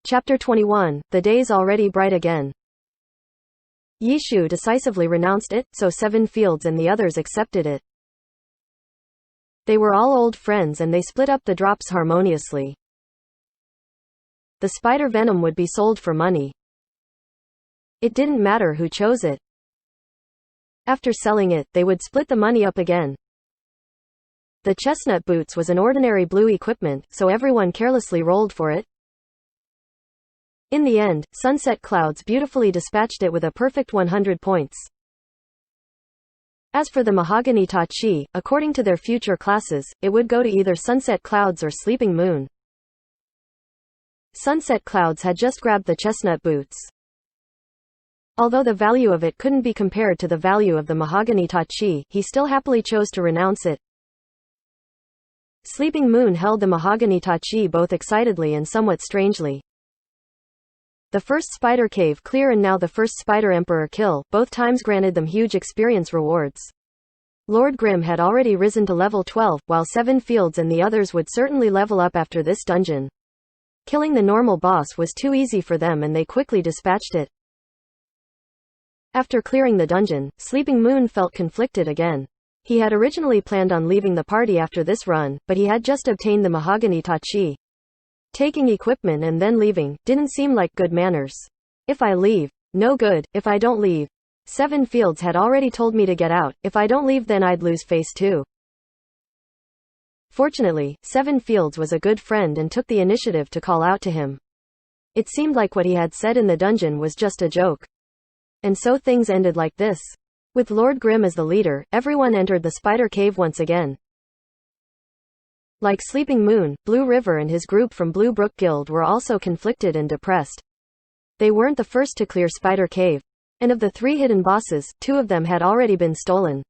Chapter 21, The Day's Already Bright Again. Yishu decisively renounced it, so 7 Fields and the others accepted it. They were all old friends and they split up the drops harmoniously. The spider venom would be sold for money. It didn't matter who chose it. After selling it, they would split the money up again. The chestnut boots was an ordinary blue equipment, so everyone carelessly rolled for it. In the end, Sunset Clouds beautifully dispatched it with a perfect 100 points. As for the mahogany tachi, according to their future classes, it would go to either Sunset Clouds or Sleeping Moon. Sunset Clouds had just grabbed the chestnut boots. Although the value of it couldn't be compared to the value of the mahogany tachi, he still happily chose to renounce it. Sleeping Moon held the mahogany tachi both excitedly and somewhat strangely. The first spider cave clear and now the first spider emperor kill, both times granted them huge experience rewards. Lord Grimm had already risen to level 12, while 7 Fields and the others would certainly level up after this dungeon. Killing the normal boss was too easy for them and they quickly dispatched it. After clearing the dungeon, Sleeping Moon felt conflicted again. He had originally planned on leaving the party after this run, but he had just obtained the mahogany tachi. Taking equipment and then leaving didn't seem like good manners. If I leave, no good. If I don't leave, 7 Fields had already told me to get out. If I don't leave, then I'd lose face too. Fortunately, 7 Fields was a good friend and took the initiative to call out to him. It seemed like what he had said in the dungeon was just a joke. And so things ended like this. With Lord Grimm as the leader, everyone entered the spider cave once again. Like Sleeping Moon, Blue River and his group from Blue Brook Guild were also conflicted and depressed. They weren't the first to clear Spider Cave. And of the 3 hidden bosses, 2 of them had already been stolen.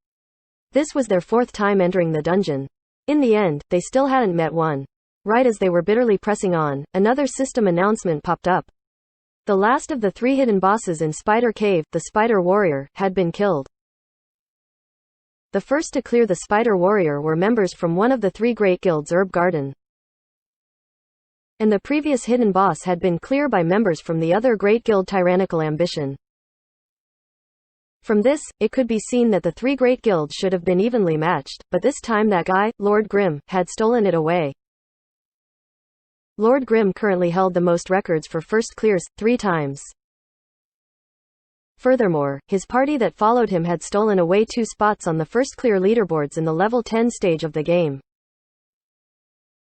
This was their 4th time entering the dungeon. In the end, they still hadn't met one. Right as they were bitterly pressing on, another system announcement popped up. The last of the 3 hidden bosses in Spider Cave, the Spider Warrior, had been killed. The first to clear the Spider Warrior were members from one of the 3 great guilds, Herb Garden. And the previous hidden boss had been cleared by members from the other great guild, Tyrannical Ambition. From this, it could be seen that the 3 great guilds should have been evenly matched, but this time that guy, Lord Grimm, had stolen it away. Lord Grimm currently held the most records for first clears, 3 times. Furthermore, his party that followed him had stolen away 2 spots on the first clear leaderboards in the level 10 stage of the game.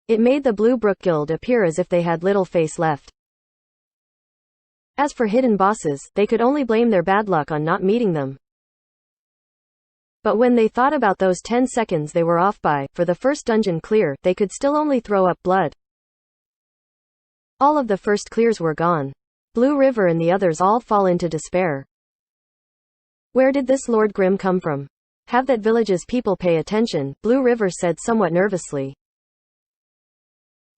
It made the Blue Brook Guild appear as if they had little face left. As for hidden bosses, they could only blame their bad luck on not meeting them. But when they thought about those 10 seconds they were off by, for the first dungeon clear, they could still only throw up blood. All of the first clears were gone. Blue River and the others all fall into despair. Where did this Lord Grimm come from? Have that village's people pay attention, Blue River said somewhat nervously.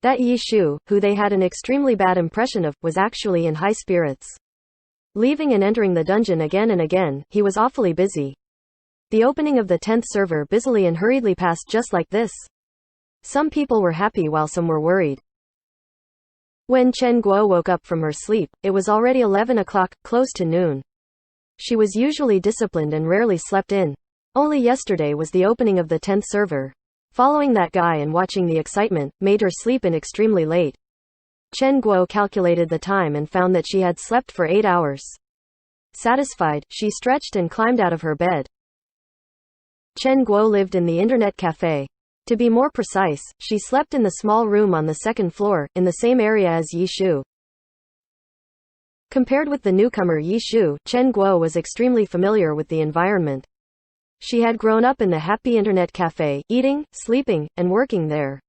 That Yishu, who they had an extremely bad impression of, was actually in high spirits. Leaving and entering the dungeon again and again, he was awfully busy. The opening of the 10th server busily and hurriedly passed just like this. Some people were happy while some were worried. When Chen Guo woke up from her sleep, it was already 11 o'clock, close to noon. She was usually disciplined and rarely slept in. Only yesterday was the opening of the 10th server. Following that guy and watching the excitement, made her sleep in extremely late. Chen Guo calculated the time and found that she had slept for 8 hours. Satisfied, she stretched and climbed out of her bed. Chen Guo lived in the internet cafe. To be more precise, she slept in the small room on the 2nd floor, in the same area as Yishu. Compared with the newcomer Yishu, Chen Guo was extremely familiar with the environment. She had grown up in the happy internet cafe, eating, sleeping, and working there.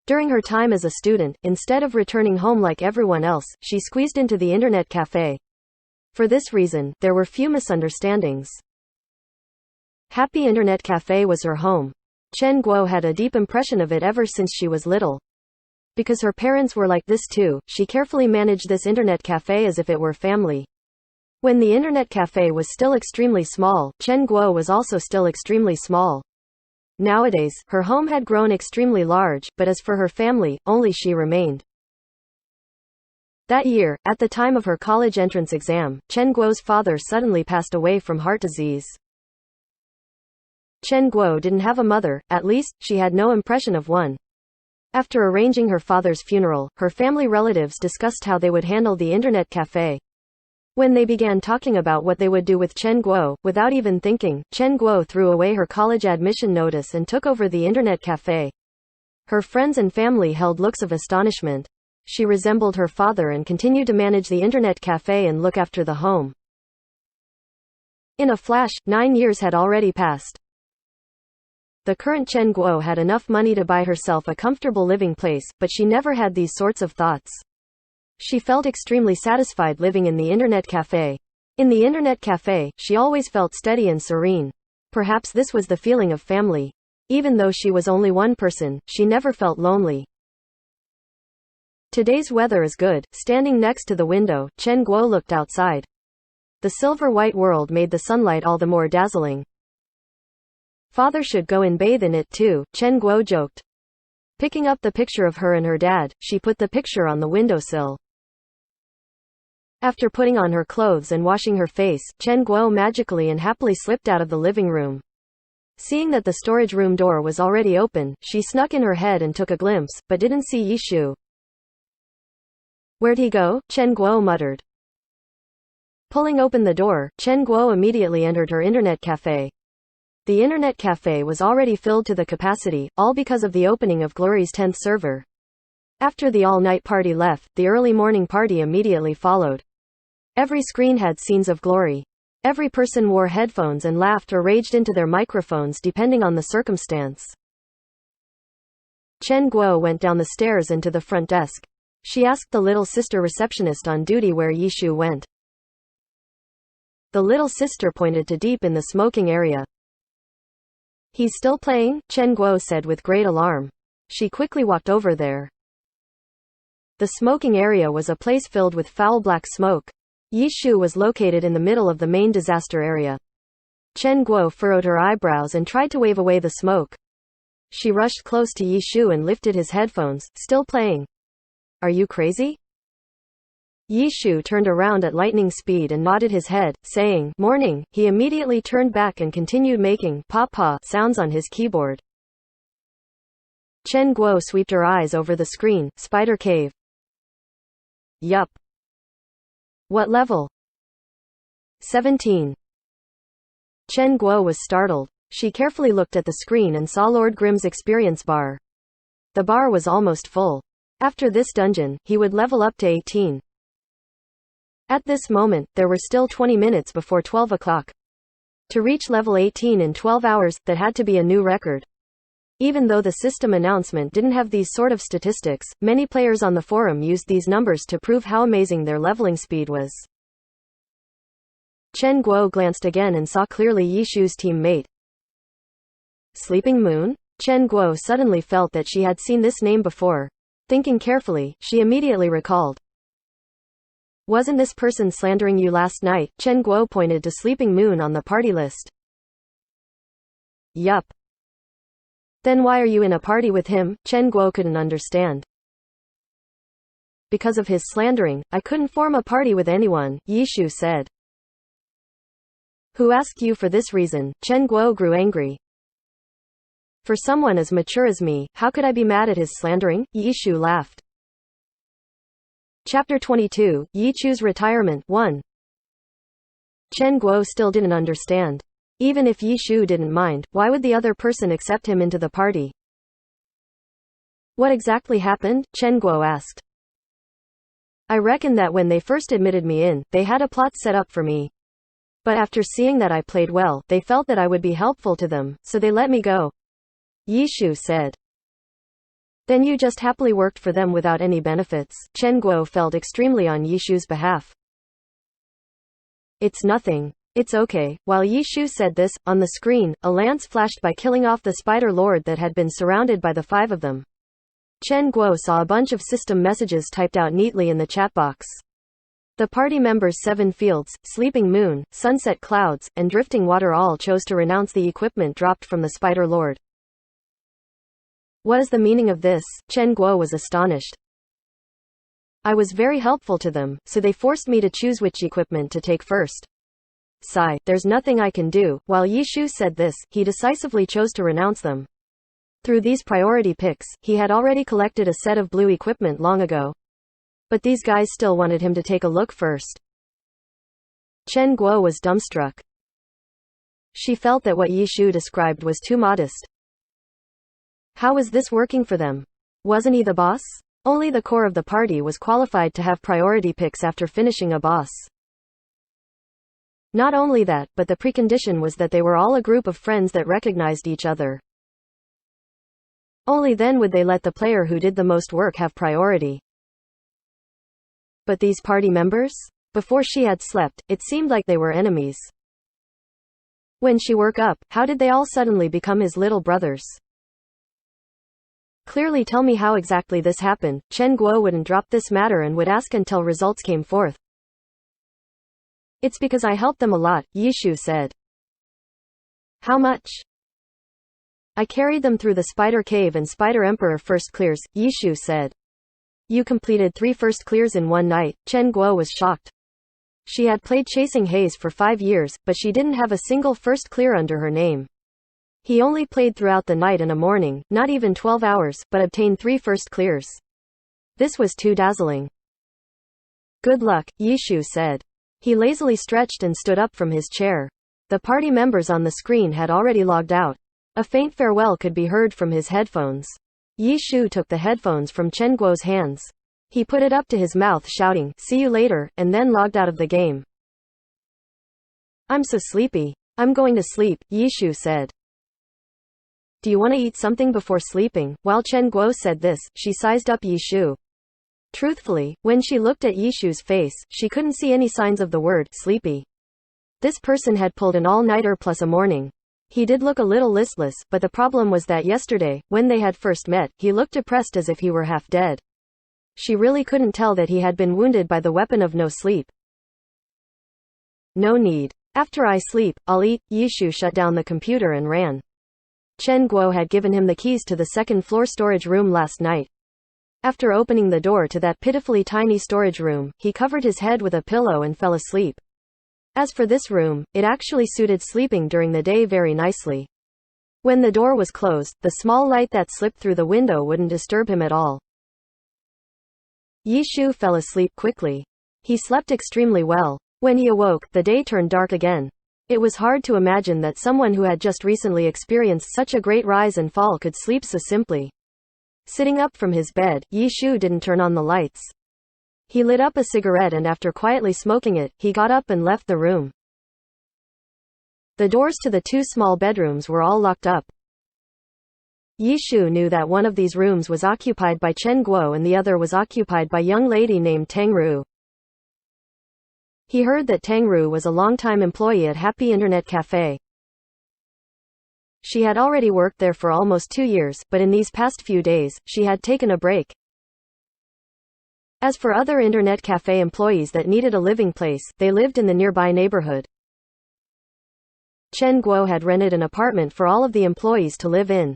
During her time as a student, instead of returning home like everyone else, she squeezed into the internet cafe. For this reason, there were few misunderstandings. Happy Internet Cafe was her home. Chen Guo had a deep impression of it ever since she was little. Because her parents were like this too, she carefully managed this internet cafe as if it were family. When the internet cafe was still extremely small, Chen Guo was also still extremely small. Nowadays, her home had grown extremely large, but as for her family, only she remained. That year, at the time of her college entrance exam, Chen Guo's father suddenly passed away from heart disease. Chen Guo didn't have a mother, at least, she had no impression of one. After arranging her father's funeral, her family relatives discussed how they would handle the internet cafe. When they began talking about what they would do with Chen Guo, without even thinking, Chen Guo threw away her college admission notice and took over the internet cafe. Her friends and family held looks of astonishment. She resembled her father and continued to manage the internet cafe and look after the home. In a flash, 9 years had already passed. The current Chen Guo had enough money to buy herself a comfortable living place, but she never had these sorts of thoughts. She felt extremely satisfied living in the internet cafe. In the internet cafe, she always felt steady and serene. Perhaps this was the feeling of family. Even though she was only one person, she never felt lonely. Today's weather is good. Standing next to the window, Chen Guo looked outside. The silver-white world made the sunlight all the more dazzling. Father should go and bathe in it too, Chen Guo joked. Picking up the picture of her and her dad, she put the picture on the windowsill. After putting on her clothes and washing her face, Chen Guo magically and happily slipped out of the living room. Seeing that the storage room door was already open, she snuck in her head and took a glimpse, but didn't see Yishu. Where'd he go? Chen Guo muttered. Pulling open the door, Chen Guo immediately entered her internet cafe. The internet cafe was already filled to the capacity, all because of the opening of Glory's 10th server. After the all-night party left, the early morning party immediately followed. Every screen had scenes of Glory. Every person wore headphones and laughed or raged into their microphones depending on the circumstance. Chen Guo went down the stairs and to the front desk. She asked the little sister receptionist on duty where Yishu went. The little sister pointed to deep in the smoking area. He's still playing? Chen Guo said with great alarm. She quickly walked over there. The smoking area was a place filled with foul black smoke. Yishu was located in the middle of the main disaster area. Chen Guo furrowed her eyebrows and tried to wave away the smoke. She rushed close to Yishu and lifted his headphones. Still playing? Are you crazy? Yishu turned around at lightning speed and nodded his head, saying, "Morning." He immediately turned back and continued making pa-pa sounds on his keyboard. Chen Guo swept her eyes over the screen. Spider cave. Yup. What level? 17. Chen Guo was startled. She carefully looked at the screen and saw Lord Grimm's experience bar. The bar was almost full. After this dungeon, he would level up to 18. At this moment, there were still 20 minutes before 12 o'clock. To reach level 18 in 12 hours, that had to be a new record. Even though the system announcement didn't have these sort of statistics, many players on the forum used these numbers to prove how amazing their leveling speed was. Chen Guo glanced again and saw clearly Yishu's teammate. Sleeping Moon? Chen Guo suddenly felt that she had seen this name before. Thinking carefully, she immediately recalled. Wasn't this person slandering you last night? Chen Guo pointed to Sleeping Moon on the party list. Yup. Then why are you in a party with him? Chen Guo couldn't understand. Because of his slandering, I couldn't form a party with anyone, Yishu said. Who asked you for this reason? Chen Guo grew angry. For someone as mature as me, how could I be mad at his slandering? Yishu laughed. Chapter 22, Yichu's Retirement 1. Chen Guo still didn't understand. Even if Yishu didn't mind, why would the other person accept him into the party? What exactly happened? Chen Guo asked. I reckon that when they first admitted me in, they had a plot set up for me. But after seeing that I played well, they felt that I would be helpful to them, so they let me go. Yishu said. Then you just happily worked for them without any benefits. Chen Guo felt extremely on Yishu's behalf. It's nothing. It's okay. While Yishu said this, on the screen, a lance flashed by killing off the Spider Lord that had been surrounded by the 5 of them. Chen Guo saw a bunch of system messages typed out neatly in the chat box. The party members 7 Fields, Sleeping Moon, Sunset Clouds, and Drifting Water all chose to renounce the equipment dropped from the Spider Lord. What is the meaning of this? Chen Guo was astonished. I was very helpful to them, so they forced me to choose which equipment to take first. Sigh, there's nothing I can do. While Yishu said this, he decisively chose to renounce them. Through these priority picks, he had already collected a set of blue equipment long ago. But these guys still wanted him to take a look first. Chen Guo was dumbstruck. She felt that what Yishu described was too modest. How was this working for them? Wasn't he the boss? Only the core of the party was qualified to have priority picks after finishing a boss. Not only that, but the precondition was that they were all a group of friends that recognized each other. Only then would they let the player who did the most work have priority. But these party members? Before she had slept, it seemed like they were enemies. When she woke up, how did they all suddenly become his little brothers? Clearly tell me how exactly this happened. Chen Guo wouldn't drop this matter and would ask until results came forth. It's because I helped them a lot, Yishu said. How much? I carried them through the Spider Cave and Spider Emperor first clears, Yishu said. You completed 3 first clears in one night. Chen Guo was shocked. She had played Chasing Haze for 5 years, but she didn't have a single first clear under her name. He only played throughout the night and a morning, not even 12 hours, but obtained 3 first clears. This was too dazzling. Good luck, Yishu said. He lazily stretched and stood up from his chair. The party members on the screen had already logged out. A faint farewell could be heard from his headphones. Yishu took the headphones from Chen Guo's hands. He put it up to his mouth shouting, "See you later," and then logged out of the game. I'm so sleepy. I'm going to sleep, Yishu said. Do you want to eat something before sleeping? While Chen Guo said this, she sized up Yishu. Truthfully, when she looked at Yishu's face, she couldn't see any signs of the word sleepy. This person had pulled an all-nighter plus a morning. He did look a little listless, but the problem was that yesterday, when they had first met, he looked depressed as if he were half dead. She really couldn't tell that he had been wounded by the weapon of no sleep. No need. After I sleep, I'll eat. Yishu shut down the computer and ran. Chen Guo had given him the keys to the second-floor storage room last night. After opening the door to that pitifully tiny storage room, he covered his head with a pillow and fell asleep. As for this room, it actually suited sleeping during the day very nicely. When the door was closed, the small light that slipped through the window wouldn't disturb him at all. Yishu fell asleep quickly. He slept extremely well. When he awoke, the day turned dark again. It was hard to imagine that someone who had just recently experienced such a great rise and fall could sleep so simply. Sitting up from his bed, Yishu didn't turn on the lights. He lit up a cigarette and after quietly smoking it, he got up and left the room. The doors to the 2 small bedrooms were all locked up. Yishu knew that one of these rooms was occupied by Chen Guo and the other was occupied by a young lady named Tang Ru. He heard that Tang Ru was a long-time employee at Happy Internet Cafe. She had already worked there for almost 2 years, but in these past few days, she had taken a break. As for other internet cafe employees that needed a living place, they lived in the nearby neighborhood. Chen Guo had rented an apartment for all of the employees to live in.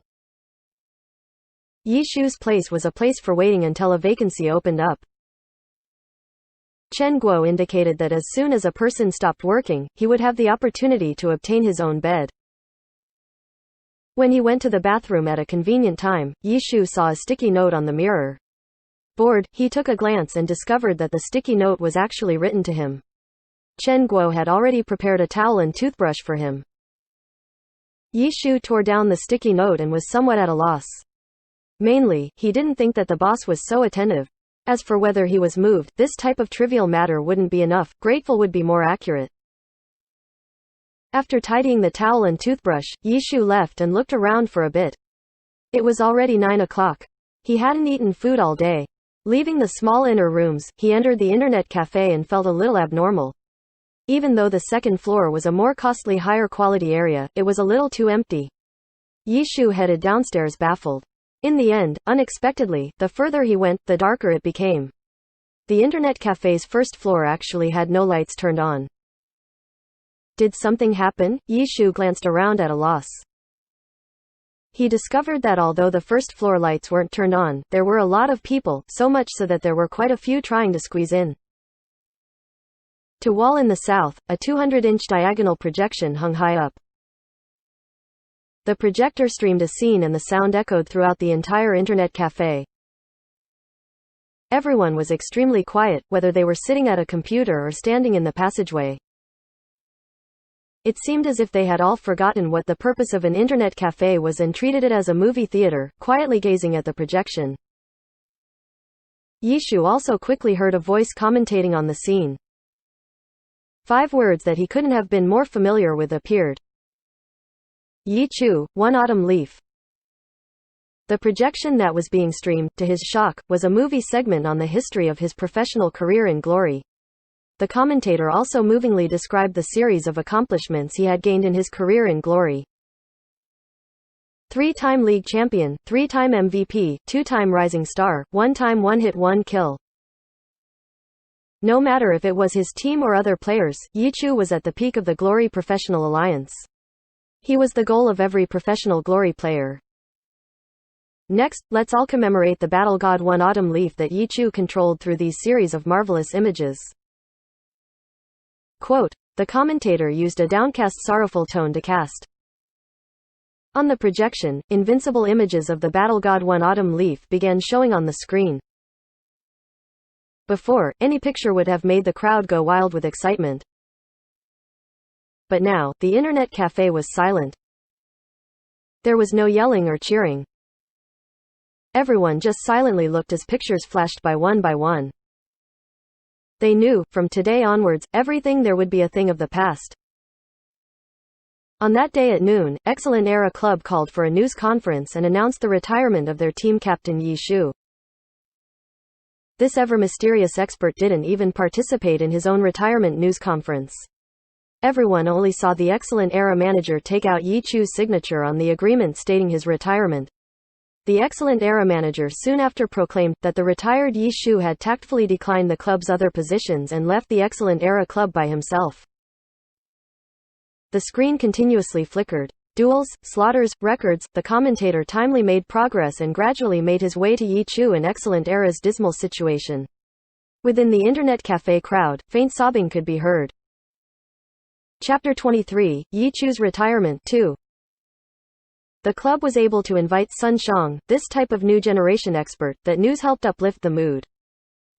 Yishu's place was a place for waiting until a vacancy opened up. Chen Guo indicated that as soon as a person stopped working, he would have the opportunity to obtain his own bed. When he went to the bathroom at a convenient time, Yishu saw a sticky note on the mirror. Bored, he took a glance and discovered that the sticky note was actually written to him. Chen Guo had already prepared a towel and toothbrush for him. Yishu tore down the sticky note and was somewhat at a loss. Mainly, he didn't think that the boss was so attentive. As for whether he was moved, this type of trivial matter wouldn't be enough, grateful would be more accurate. After tidying the towel and toothbrush, Yishu left and looked around for a bit. It was already 9 o'clock. He hadn't eaten food all day. Leaving the small inner rooms, he entered the internet cafe and felt a little abnormal. Even though the second floor was a more costly higher quality area, it was a little too empty. Yishu headed downstairs baffled. In the end, unexpectedly, the further he went, the darker it became. The internet cafe's first floor actually had no lights turned on. Did something happen? Yishu glanced around at a loss. He discovered that although the first floor lights weren't turned on, there were a lot of people, so much so that there were quite a few trying to squeeze in. To wall in the south, a 200-inch diagonal projection hung high up. The projector streamed a scene and the sound echoed throughout the entire internet cafe. Everyone was extremely quiet, whether they were sitting at a computer or standing in the passageway. It seemed as if they had all forgotten what the purpose of an internet cafe was and treated it as a movie theater, quietly gazing at the projection. Yishu also quickly heard a voice commentating on the scene. 5 words that he couldn't have been more familiar with appeared. Yi Chu, one autumn leaf. The projection that was being streamed, to his shock, was a movie segment on the history of his professional career in glory. The commentator also movingly described the series of accomplishments he had gained in his career in glory. 3-time league champion, 3-time MVP, 2-time rising star, 1-time one-hit one-kill. No matter if it was his team or other players, Yichu was at the peak of the Glory Professional Alliance. He was the goal of every professional Glory player. Next, let's all commemorate the battle god One Autumn Leaf that Yichu controlled through these series of marvelous images. Quote, the commentator used a downcast sorrowful tone to cast. On the projection, invincible images of the battle god One Autumn Leaf began showing on the screen. Before, any picture would have made the crowd go wild with excitement. But now, the internet cafe was silent. There was no yelling or cheering. Everyone just silently looked as pictures flashed by one. They knew, from today onwards, everything there would be a thing of the past. On that day at noon, Excellent Era Club called for a news conference and announced the retirement of their team captain Yi Shu. This ever-mysterious expert didn't even participate in his own retirement news conference. Everyone only saw the Excellent Era manager take out Yi Chu's signature on the agreement stating his retirement. The Excellent Era manager soon after proclaimed that the retired Yi Shu had tactfully declined the club's other positions and left the Excellent Era club by himself. The screen continuously flickered. Duels, slaughters, records, the commentator timely made progress and gradually made his way to Yi Chu and Excellent Era's dismal situation. Within the internet cafe crowd, faint sobbing could be heard. Chapter 23, Yi Chu's Retirement 2. The club was able to invite Sun Shang, this type of new generation expert, that news helped uplift the mood.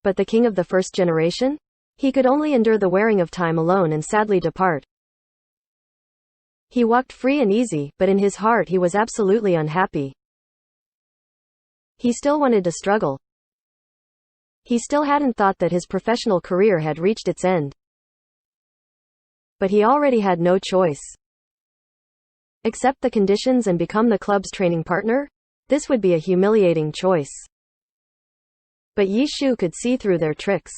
But the king of the first generation? He could only endure the wearing of time alone and sadly depart. He walked free and easy, but in his heart he was absolutely unhappy. He still wanted to struggle. He still hadn't thought that his professional career had reached its end. But he already had no choice. Accept the conditions and become the club's training partner? This would be a humiliating choice. But Yi Shu could see through their tricks.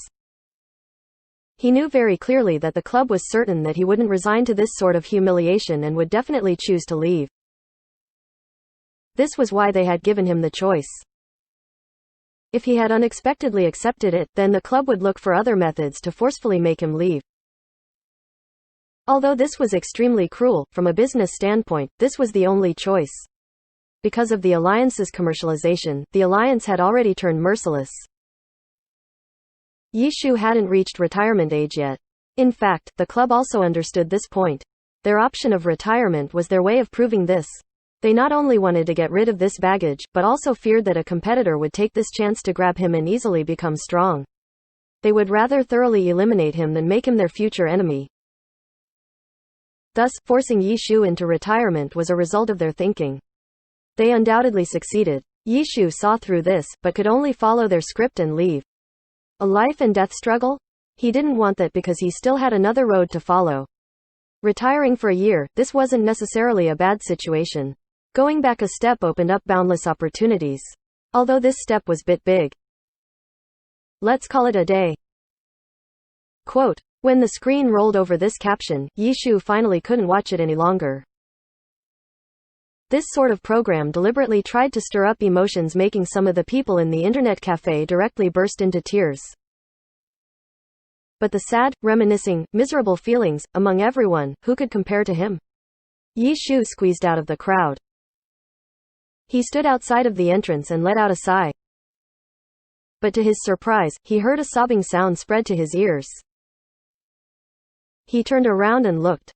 He knew very clearly that the club was certain that he wouldn't resign to this sort of humiliation and would definitely choose to leave. This was why they had given him the choice. If he had unexpectedly accepted it, then the club would look for other methods to forcefully make him leave. Although this was extremely cruel, from a business standpoint, this was the only choice. Because of the alliance's commercialization, the alliance had already turned merciless. Yi Shu hadn't reached retirement age yet. In fact, the club also understood this point. Their option of retirement was their way of proving this. They not only wanted to get rid of this baggage, but also feared that a competitor would take this chance to grab him and easily become strong. They would rather thoroughly eliminate him than make him their future enemy. Thus, forcing Yi Shu into retirement was a result of their thinking. They undoubtedly succeeded. Yi Shu saw through this, but could only follow their script and leave. A life and death struggle? He didn't want that because he still had another road to follow. Retiring for a year, this wasn't necessarily a bad situation. Going back a step opened up boundless opportunities. Although this step was bit big. Let's call it a day. Quote, when the screen rolled over this caption, Yi Shu finally couldn't watch it any longer. This sort of program deliberately tried to stir up emotions, making some of the people in the internet cafe directly burst into tears. But the sad, reminiscing, miserable feelings, among everyone, who could compare to him? Yi Shu squeezed out of the crowd. He stood outside of the entrance and let out a sigh. But to his surprise, he heard a sobbing sound spread to his ears. He turned around and looked.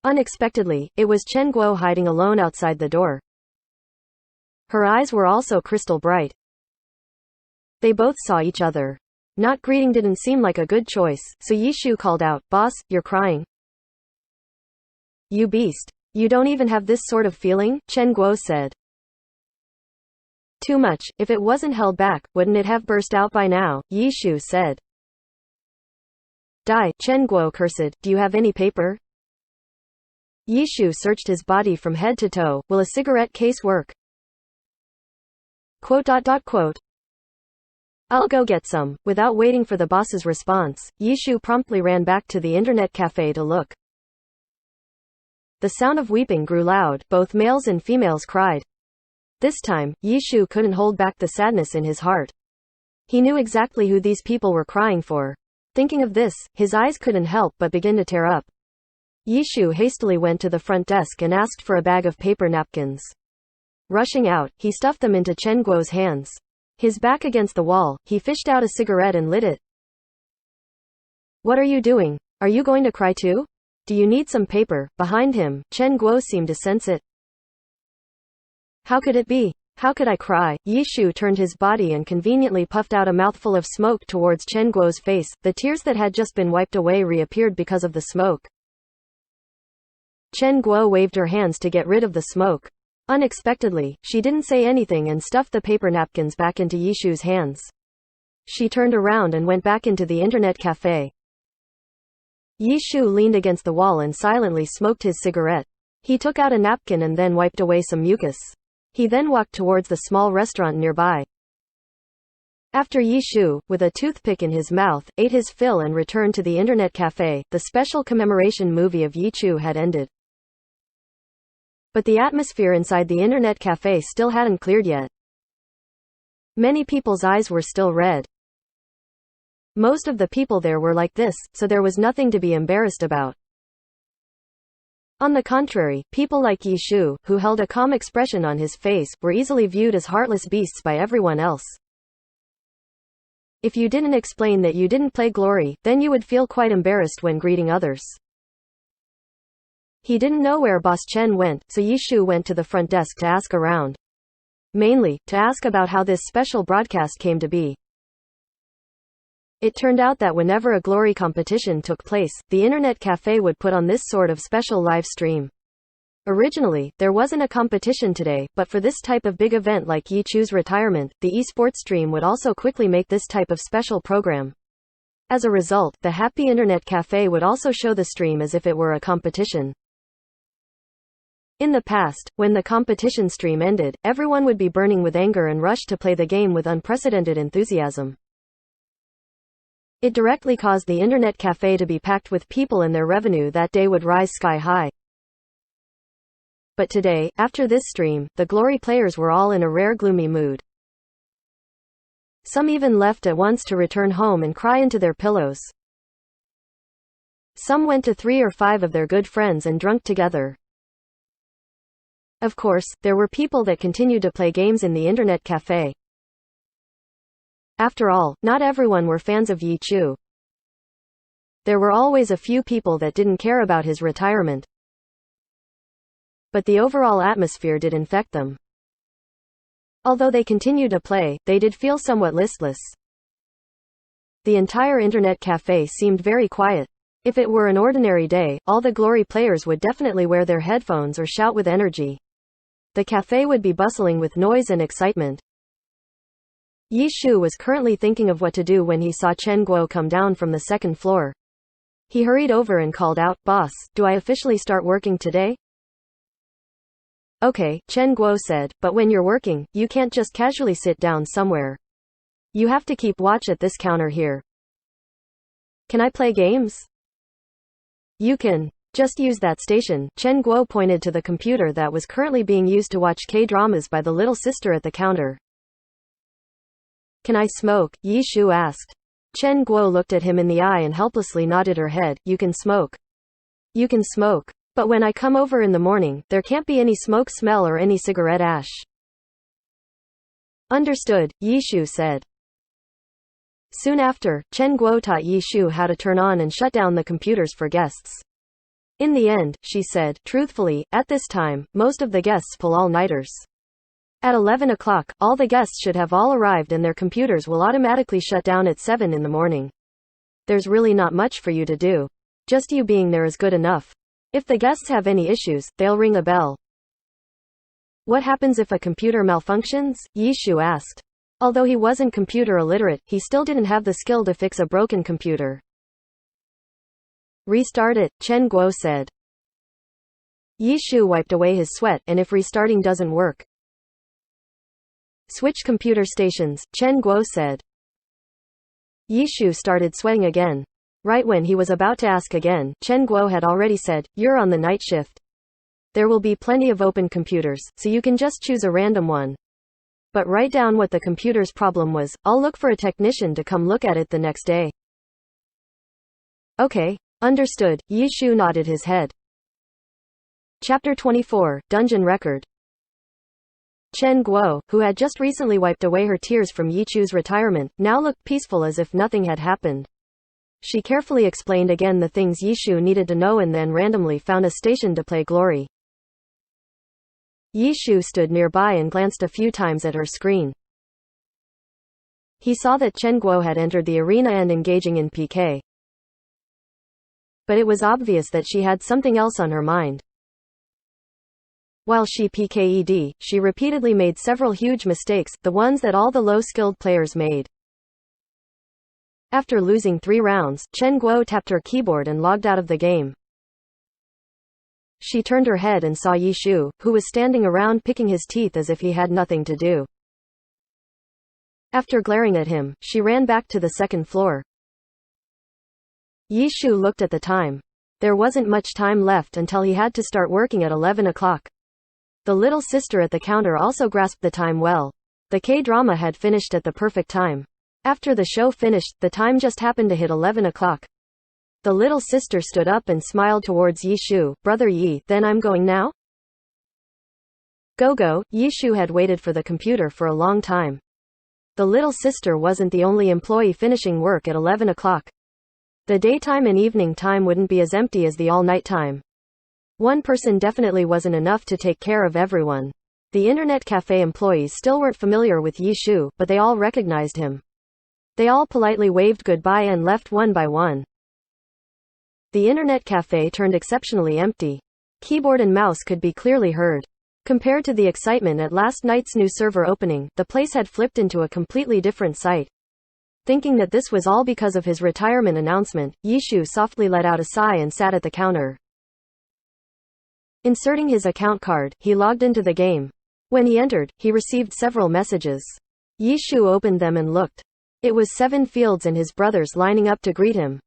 Unexpectedly, it was Chen Guo hiding alone outside the door. Her eyes were also crystal bright. They both saw each other. Not greeting didn't seem like a good choice, so Yishu called out, "Boss, you're crying? You beast. You don't even have this sort of feeling?" Chen Guo said. Too much. If it wasn't held back, wouldn't it have burst out by now? Yishu said. Die, Chen Guo cursed. Do you have any paper? Yishu searched his body from head to toe. Will a cigarette case work? Quote. I'll go get some. Without waiting for the boss's response, Yishu promptly ran back to the internet cafe to look. The sound of weeping grew loud. Both males and females cried. This time, Yishu couldn't hold back the sadness in his heart. He knew exactly who these people were crying for. Thinking of this, his eyes couldn't help but begin to tear up. Yishu hastily went to the front desk and asked for a bag of paper napkins. Rushing out, he stuffed them into Chen Guo's hands. His back against the wall, he fished out a cigarette and lit it. What are you doing? Are you going to cry too? Do you need some paper? Behind him, Chen Guo seemed to sense it. How could it be? How could I cry? Yishu turned his body and conveniently puffed out a mouthful of smoke towards Chen Guo's face. The tears that had just been wiped away reappeared because of the smoke. Chen Guo waved her hands to get rid of the smoke. Unexpectedly, she didn't say anything and stuffed the paper napkins back into Yishu's hands. She turned around and went back into the internet cafe. Yishu leaned against the wall and silently smoked his cigarette. He took out a napkin and then wiped away some mucus. He then walked towards the small restaurant nearby. After Yishu, with a toothpick in his mouth, ate his fill and returned to the internet cafe, the special commemoration movie of Yishu had ended. But the atmosphere inside the internet cafe still hadn't cleared yet. Many people's eyes were still red. Most of the people there were like this, so there was nothing to be embarrassed about. On the contrary, people like Yishu, who held a calm expression on his face, were easily viewed as heartless beasts by everyone else. If you didn't explain that you didn't play Glory, then you would feel quite embarrassed when greeting others. He didn't know where Boss Chen went, so Yishu went to the front desk to ask around. Mainly, to ask about how this special broadcast came to be. It turned out that whenever a Glory competition took place, the internet cafe would put on this sort of special live stream. Originally, there wasn't a competition today, but for this type of big event like Yishu's retirement, the esports stream would also quickly make this type of special program. As a result, the Happy Internet Cafe would also show the stream as if it were a competition. In the past, when the competition stream ended, everyone would be burning with anger and rush to play the game with unprecedented enthusiasm. It directly caused the internet cafe to be packed with people and their revenue that day would rise sky high. But today, after this stream, the Glory players were all in a rare gloomy mood. Some even left at once to return home and cry into their pillows. Some went to 3 or 5 of their good friends and drunk together. Of course, there were people that continued to play games in the internet cafe. After all, not everyone were fans of Yishu. There were always a few people that didn't care about his retirement. But the overall atmosphere did infect them. Although they continued to play, they did feel somewhat listless. The entire internet cafe seemed very quiet. If it were an ordinary day, all the Glory players would definitely wear their headphones or shout with energy. The cafe would be bustling with noise and excitement. Yishu was currently thinking of what to do when he saw Chen Guo come down from the second floor. He hurried over and called out, "Boss, do I officially start working today?" "Okay," Chen Guo said, "but when you're working, you can't just casually sit down somewhere. You have to keep watch at this counter here." "Can I play games?" "You can. Just use that station." Chen Guo pointed to the computer that was currently being used to watch K-dramas by the little sister at the counter. "Can I smoke?" Yishu asked. Chen Guo looked at him in the eye and helplessly nodded her head. "You can smoke. You can smoke. But when I come over in the morning, there can't be any smoke smell or any cigarette ash. Understood, Yishu said. Soon after, Chen Guo taught Yishu how to turn on and shut down the computers for guests. In the end, she said, truthfully, at this time, most of the guests pull all-nighters. At 11 o'clock, all the guests should have all arrived and their computers will automatically shut down at 7 in the morning. There's really not much for you to do. Just you being there is good enough. If the guests have any issues, they'll ring a bell. What happens if a computer malfunctions? Yishu asked. Although he wasn't computer illiterate, he still didn't have the skill to fix a broken computer. Restart it, Chen Guo said. Yishu wiped away his sweat, and if restarting doesn't work, switch computer stations, Chen Guo said. Yishu started sweating again. Right when he was about to ask again, Chen Guo had already said, "You're on the night shift. There will be plenty of open computers, so you can just choose a random one. But write down what the computer's problem was. I'll look for a technician to come look at it the next day." Okay. Understood, Yishu nodded his head. Chapter 24, Dungeon Record. Chen Guo, who had just recently wiped away her tears from Yichu's retirement, now looked peaceful as if nothing had happened. She carefully explained again the things Yishu needed to know and then randomly found a station to play Glory. Yishu stood nearby and glanced a few times at her screen. He saw that Chen Guo had entered the arena and engaging in PK. But it was obvious that she had something else on her mind. While she PKED, she repeatedly made several huge mistakes, the ones that all the low-skilled players made. After losing 3 rounds, Chen Guo tapped her keyboard and logged out of the game. She turned her head and saw Yishu, who was standing around picking his teeth as if he had nothing to do. After glaring at him, she ran back to the second floor. Yishu looked at the time. There wasn't much time left until he had to start working at 11 o'clock. The little sister at the counter also grasped the time well. The K-drama had finished at the perfect time. After the show finished, the time just happened to hit 11 o'clock. The little sister stood up and smiled towards Yishu. "Brother Yi, then I'm going now?" Go. Yishu had waited for the computer for a long time. The little sister wasn't the only employee finishing work at 11 o'clock. The daytime and evening time wouldn't be as empty as the all-night time. One person definitely wasn't enough to take care of everyone. The internet cafe employees still weren't familiar with Yishu, but they all recognized him. They all politely waved goodbye and left one by one. The internet cafe turned exceptionally empty. Keyboard and mouse could be clearly heard. Compared to the excitement at last night's new server opening, the place had flipped into a completely different sight. Thinking that this was all because of his retirement announcement, Yishu softly let out a sigh and sat at the counter. Inserting his account card, he logged into the game. When he entered, he received several messages. Yishu opened them and looked. It was 7 Fields and his brothers lining up to greet him.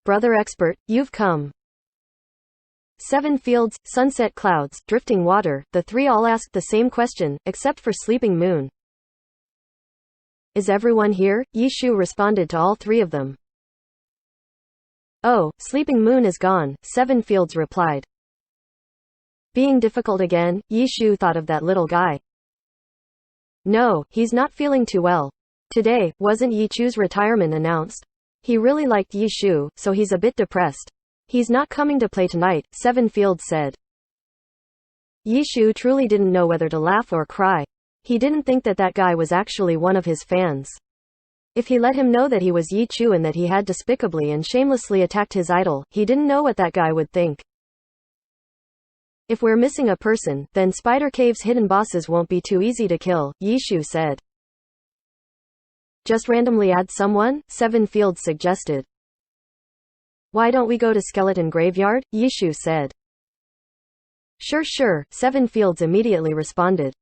"Brother Expert, you've come." 7 Fields, Sunset Clouds, Drifting Water, the 3 all asked the same question, except for Sleeping Moon. "Is everyone here?" Yishu responded to all 3 of them. "Oh, Sleeping Moon is gone," 7 Fields replied. Being difficult again, Yishu thought of that little guy. "No, he's not feeling too well. Today, wasn't Yichu's retirement announced? He really liked Yishu, so he's a bit depressed. He's not coming to play tonight," 7 Fields said. Yishu truly didn't know whether to laugh or cry. He didn't think that that guy was actually one of his fans. If he let him know that he was Yichu and that he had despicably and shamelessly attacked his idol, he didn't know what that guy would think. "If we're missing a person, then Spider Cave's hidden bosses won't be too easy to kill," Yishu said. "Just randomly add someone?" 7 Fields suggested. "Why don't we go to Skeleton Graveyard?" Yishu said. Sure, 7 Fields immediately responded.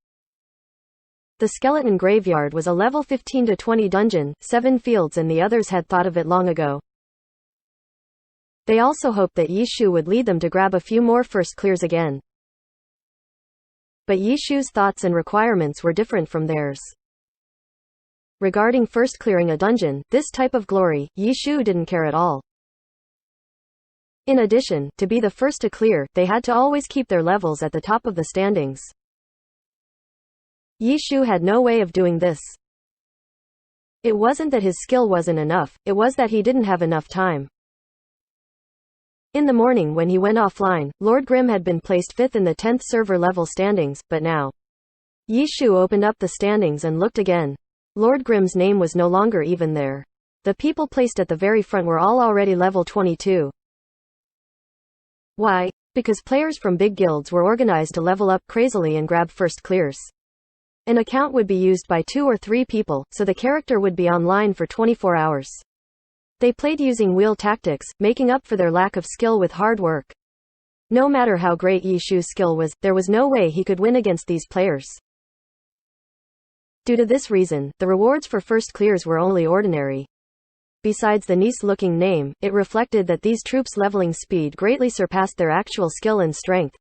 The Skeleton Graveyard was a level 15 to 20 dungeon. 7 Fields and the others had thought of it long ago. They also hoped that Yishu would lead them to grab a few more first clears again. But Yishu's thoughts and requirements were different from theirs. Regarding first clearing a dungeon, this type of glory, Yishu didn't care at all. In addition, to be the first to clear, they had to always keep their levels at the top of the standings. Yi Shu had no way of doing this. It wasn't that his skill wasn't enough, it was that he didn't have enough time. In the morning when he went offline, Lord Grimm had been placed 5th in the 10th server level standings, but now Yi Shu opened up the standings and looked again. Lord Grimm's name was no longer even there. The people placed at the very front were all already level 22. Why? Because players from big guilds were organized to level up crazily and grab first clears. An account would be used by 2 or 3 people, so the character would be online for 24 hours. They played using wheel tactics, making up for their lack of skill with hard work. No matter how great Yi Shu's skill was, there was no way he could win against these players. Due to this reason, the rewards for first clears were only ordinary. Besides the nice-looking name, it reflected that these troops' leveling speed greatly surpassed their actual skill and strength.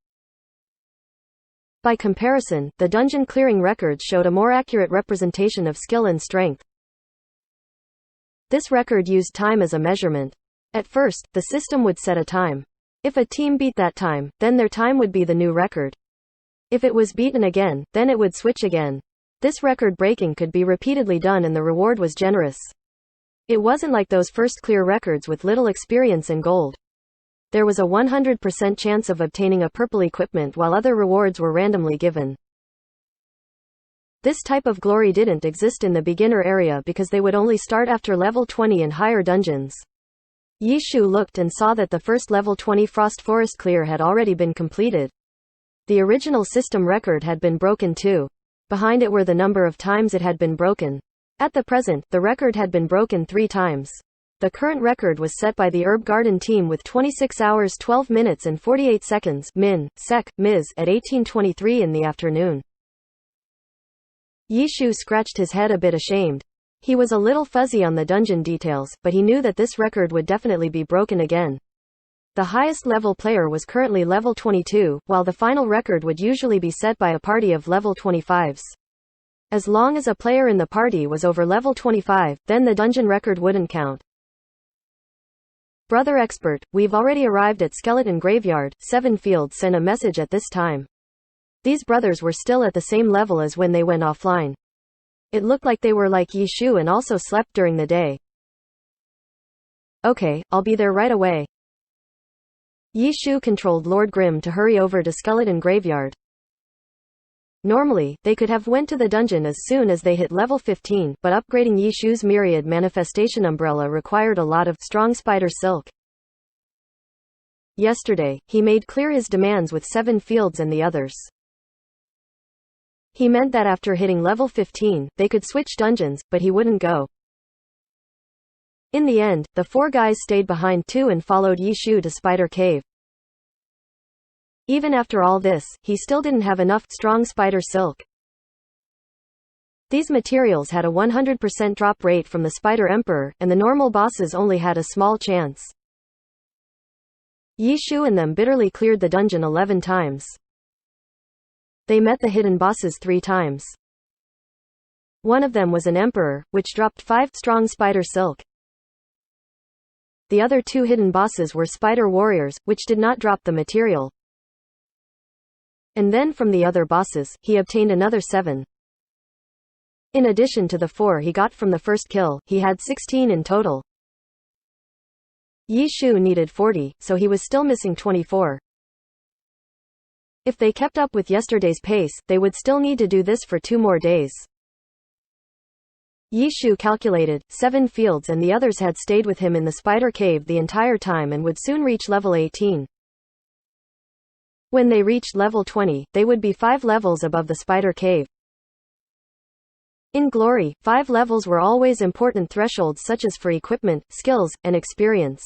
By comparison, the dungeon clearing records showed a more accurate representation of skill and strength. This record used time as a measurement. At first, the system would set a time. If a team beat that time, then their time would be the new record. If it was beaten again, then it would switch again. This record breaking could be repeatedly done and the reward was generous. It wasn't like those first clear records with little experience and gold. There was a 100% chance of obtaining a purple equipment while other rewards were randomly given. This type of glory didn't exist in the beginner area because they would only start after level 20 and higher dungeons. Yi Shu looked and saw that the first level 20 Frost Forest clear had already been completed. The original system record had been broken too. Behind it were the number of times it had been broken. At the present, the record had been broken 3 times. The current record was set by the Herb Garden team with 26 hours 12 minutes and 48 seconds min, sec, ms at 18:23 in the afternoon. Yi Shu scratched his head a bit ashamed. He was a little fuzzy on the dungeon details, but he knew that this record would definitely be broken again. The highest level player was currently level 22, while the final record would usually be set by a party of level 25s. As long as a player in the party was over level 25, then the dungeon record wouldn't count. Brother Expert, we've already arrived at Skeleton Graveyard, 7 Fields sent a message at this time. These brothers were still at the same level as when they went offline. It looked like they were like Yi Shu and also slept during the day. Okay, I'll be there right away. Yi Shu controlled Lord Grimm to hurry over to Skeleton Graveyard. Normally, they could have went to the dungeon as soon as they hit level 15, but upgrading Yi Shu's Myriad Manifestation Umbrella required a lot of strong spider silk. Yesterday, he made clear his demands with 7 Fields and the others. He meant that after hitting level 15, they could switch dungeons, but he wouldn't go. In the end, the 4 guys stayed behind too and followed Yi Shu to Spider Cave. Even after all this, he still didn't have enough strong spider silk. These materials had a 100% drop rate from the Spider Emperor, and the normal bosses only had a small chance. Yi Shu and them bitterly cleared the dungeon 11 times. They met the hidden bosses 3 times. One of them was an Emperor, which dropped 5 strong spider silk. The other 2 hidden bosses were Spider Warriors, which did not drop the material. And then from the other bosses, he obtained another 7. In addition to the 4 he got from the first kill, he had 16 in total. Yi Shu needed 40, so he was still missing 24. If they kept up with yesterday's pace, they would still need to do this for 2 more days. Yi Shu calculated, 7 Fields and the others had stayed with him in the Spider Cave the entire time and would soon reach level 18. When they reached level 20, they would be 5 levels above the Spider Cave. In Glory, 5 levels were always important thresholds such as for equipment, skills, and experience.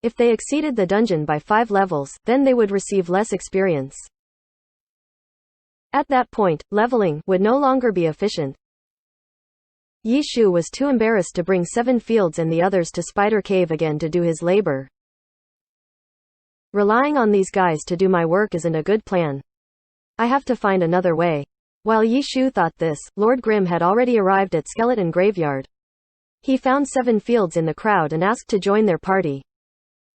If they exceeded the dungeon by 5 levels, then they would receive less experience. At that point, leveling would no longer be efficient. Yi Shu was too embarrassed to bring 7 Fields and the others to Spider Cave again to do his labor. Relying on these guys to do my work isn't a good plan. I have to find another way. While Yi Shu thought this, Lord Grimm had already arrived at Skeleton Graveyard. He found 7 Fields in the crowd and asked to join their party.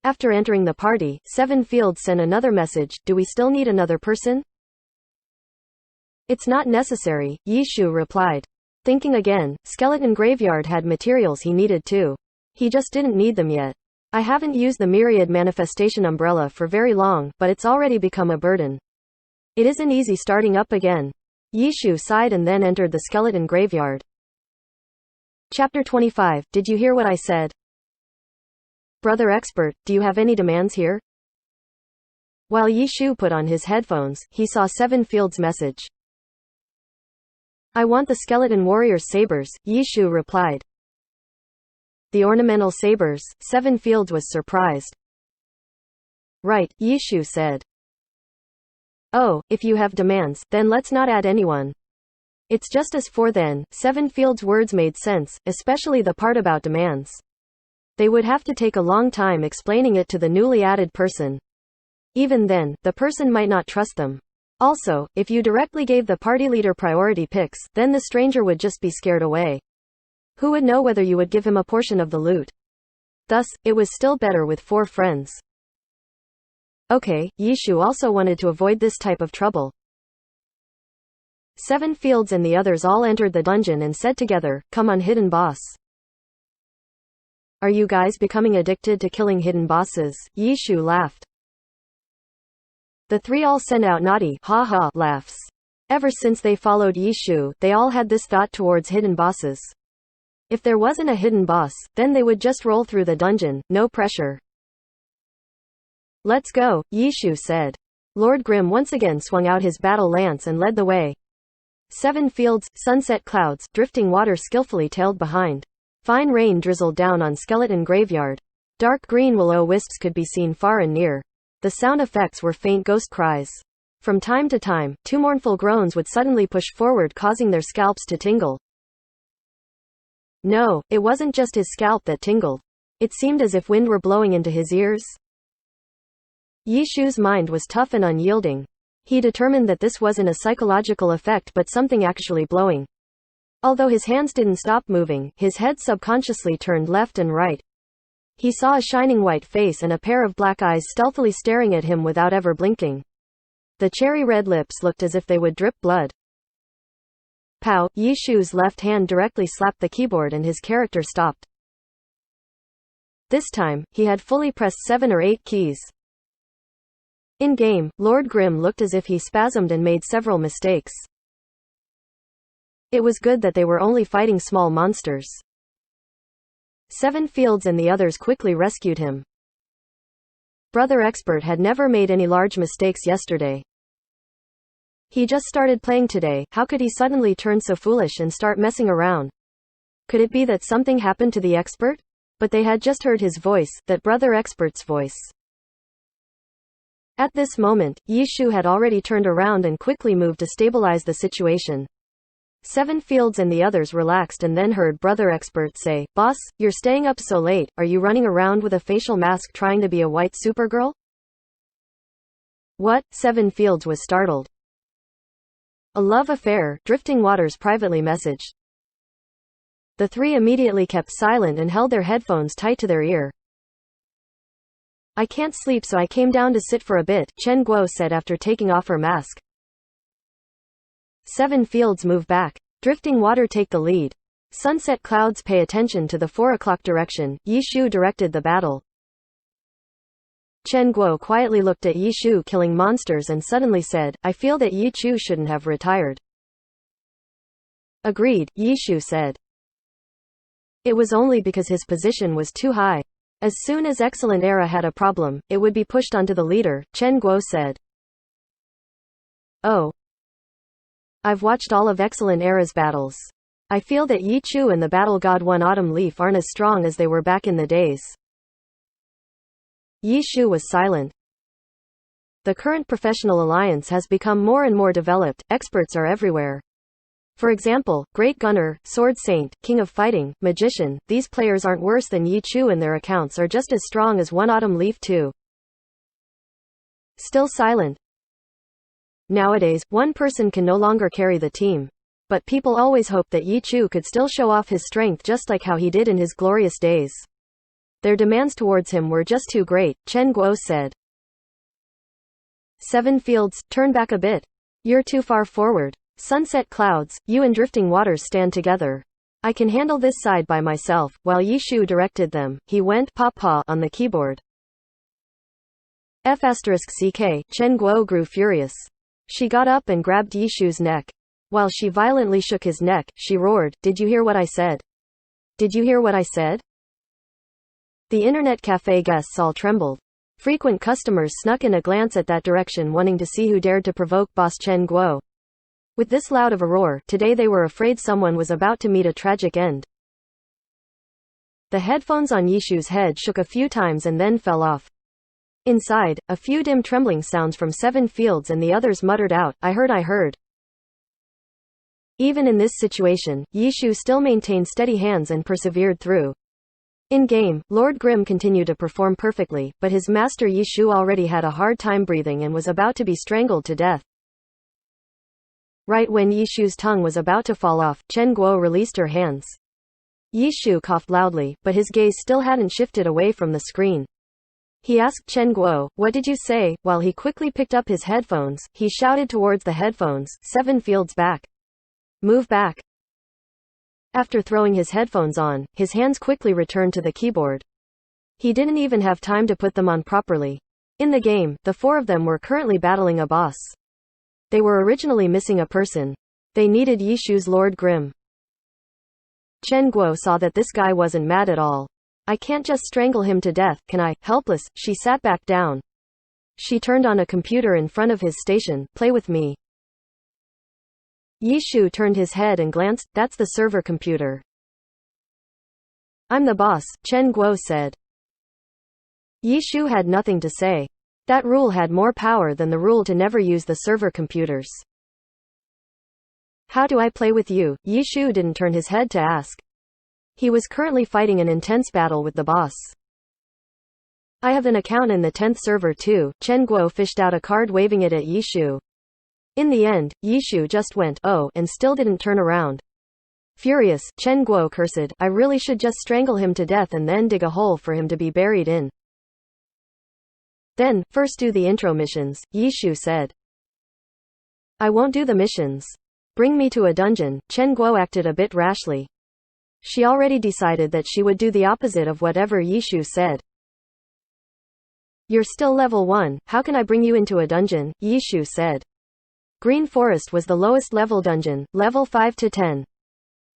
After entering the party, Seven Fields sent another message, do we still need another person? It's not necessary, Yi Shu replied. Thinking again, Skeleton Graveyard had materials he needed too. He just didn't need them yet. I haven't used the Myriad Manifestation Umbrella for very long, but it's already become a burden. It isn't easy starting up again. Yi Shu sighed and then entered the Skeleton Graveyard. Chapter 25. Did you hear what I said? Brother Expert, do you have any demands here? While Yi Shu put on his headphones, he saw Seven Fields' message. I want the Skeleton Warrior's sabers, Yi Shu replied. The ornamental sabers? Seven Fields was surprised. Right, Yi Shu said. Oh, if you have demands, then let's not add anyone. It's just as for then. Seven Fields' words made sense, especially the part about demands. They would have to take a long time explaining it to the newly added person. Even then, the person might not trust them. Also, if you directly gave the party leader priority picks, then the stranger would just be scared away. Who would know whether you would give him a portion of the loot? Thus, it was still better with 4 friends. Okay, Yi Shu also wanted to avoid this type of trouble. Seven Fields and the others all entered the dungeon and said together, come on hidden boss. Are you guys becoming addicted to killing hidden bosses? Yi Shu laughed. The 3 all sent out naughty, ha-ha, laughs. Ever since they followed Yi Shu, they all had this thought towards hidden bosses. If there wasn't a hidden boss, then they would just roll through the dungeon, no pressure. Let's go, Yi Shu said. Lord Grim once again swung out his battle lance and led the way. Seven Fields, sunset clouds, drifting water skillfully tailed behind. Fine rain drizzled down on Skeleton Graveyard. Dark green will-o-wisps could be seen far and near. The sound effects were faint ghost cries. From time to time, 2 mournful groans would suddenly push forward, causing their scalps to tingle. No, it wasn't just his scalp that tingled. It seemed as if wind were blowing into his ears. Yi Shu's mind was tough and unyielding. He determined that this wasn't a psychological effect but something actually blowing. Although his hands didn't stop moving, his head subconsciously turned left and right. He saw a shining white face and a pair of black eyes stealthily staring at him without ever blinking. The cherry-red lips looked as if they would drip blood. Pow! Yi Shu's left hand directly slapped the keyboard and his character stopped. This time, he had fully pressed 7 or 8 keys. In-game, Lord Grim looked as if he spasmed and made several mistakes. It was good that they were only fighting small monsters. Seven Fields and the others quickly rescued him. Brother Expert had never made any large mistakes yesterday. He just started playing today, how could he suddenly turn so foolish and start messing around? Could it be that something happened to the expert? But they had just heard his voice, that Brother Expert's voice. At this moment, Yi Shu had already turned around and quickly moved to stabilize the situation. Seven Fields and the others relaxed and then heard Brother Expert say, Boss, you're staying up so late, are you running around with a facial mask trying to be a white Supergirl? What? Seven Fields was startled. A love affair, Drifting Waters privately messaged. The 3 immediately kept silent and held their headphones tight to their ear. I can't sleep so I came down to sit for a bit, Chen Guo said after taking off her mask. Seven Fields move back. Drifting Water take the lead. Sunset Clouds pay attention to the 4 o'clock direction, Yi Shu directed the battle. Chen Guo quietly looked at Yi Shu killing monsters and suddenly said, I feel that Yi Shu shouldn't have retired. Agreed, Yi Shu said. It was only because his position was too high. As soon as Excellent Era had a problem, it would be pushed onto the leader, Chen Guo said. Oh. I've watched all of Excellent Era's battles. I feel that Yi Chu and the Battle God One Autumn Leaf aren't as strong as they were back in the days. Yi Shu was silent. The current professional alliance has become more and more developed, experts are everywhere. For example, Great Gunner, Sword Saint, King of Fighting, Magician, these players aren't worse than Yi Chu and their accounts are just as strong as One Autumn Leaf too. Still silent. Nowadays, one person can no longer carry the team. But people always hope that Yi Chu could still show off his strength just like how he did in his glorious days. Their demands towards him were just too great, Chen Guo said. 7 fields, turn back a bit. You're too far forward. Sunset clouds, you and drifting waters stand together. I can handle this side by myself. While Yishu directed them, he went pa on the keyboard. F***ck, Chen Guo grew furious. She got up and grabbed Yishu's neck. While she violently shook his neck, she roared, "Did you hear what I said? Did you hear what I said?" The internet cafe guests all trembled. Frequent customers snuck in a glance at that direction, wanting to see who dared to provoke boss Chen Guo. With this loud of a roar, today they were afraid someone was about to meet a tragic end. The headphones on Yishu's head shook a few times and then fell off. Inside, a few dim trembling sounds from 7 fields and the others muttered out, I heard. Even in this situation, Yishu still maintained steady hands and persevered through. In-game, Lord Grimm continued to perform perfectly, but his master Yishu already had a hard time breathing and was about to be strangled to death. Right when Yishu's tongue was about to fall off, Chen Guo released her hands. Yishu coughed loudly, but his gaze still hadn't shifted away from the screen. He asked Chen Guo, "What did you say?" While he quickly picked up his headphones, he shouted towards the headphones, 7 fields back. Move back. After throwing his headphones on, his hands quickly returned to the keyboard. He didn't even have time to put them on properly. In the game, the 4 of them were currently battling a boss. They were originally missing a person. They needed Yishu's Lord Grimm. Chen Guo saw that this guy wasn't mad at all. I can't just strangle him to death, can I? Helpless, she sat back down. She turned on a computer in front of his station. Play with me. Yishu turned his head and glanced. That's the server computer. I'm the boss, Chen Guo said. Yishu had nothing to say. That rule had more power than the rule to never use the server computers. How do I play with you? Yishu didn't turn his head to ask. He was currently fighting an intense battle with the boss. I have an account in the 10th server too. Chen Guo fished out a card, waving it at Yishu. In the end, Yishu just went, oh, and still didn't turn around. Furious, Chen Guo cursed, I really should just strangle him to death and then dig a hole for him to be buried in. Then, first do the intro missions, Yishu said. I won't do the missions. Bring me to a dungeon. Chen Guo acted a bit rashly. She already decided that she would do the opposite of whatever Yishu said. You're still level 1, how can I bring you into a dungeon? Yishu said. Green Forest was the lowest level dungeon, level 5 to 10.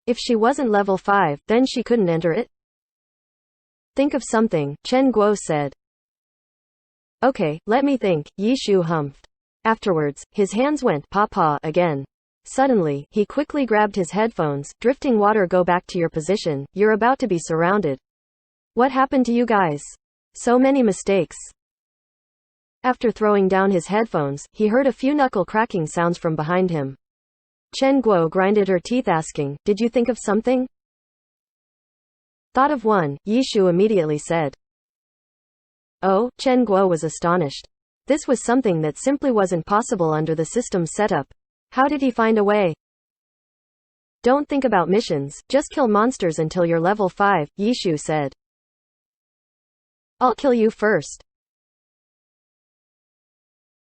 If she wasn't level 5, then she couldn't enter it. Think of something, Chen Guo said. Okay, let me think, Yishu humphed. Afterwards, his hands went pa again. Suddenly, he quickly grabbed his headphones. Drifting water, go back to your position, you're about to be surrounded. What happened to you guys? So many mistakes. After throwing down his headphones, he heard a few knuckle cracking sounds from behind him. Chen Guo grinded her teeth, asking, did you think of something? Thought of one, Yishu immediately said. Oh, Chen Guo was astonished. This was something that simply wasn't possible under the system's setup. How did he find a way? Don't think about missions, just kill monsters until you're level 5, Yishu said. I'll kill you first.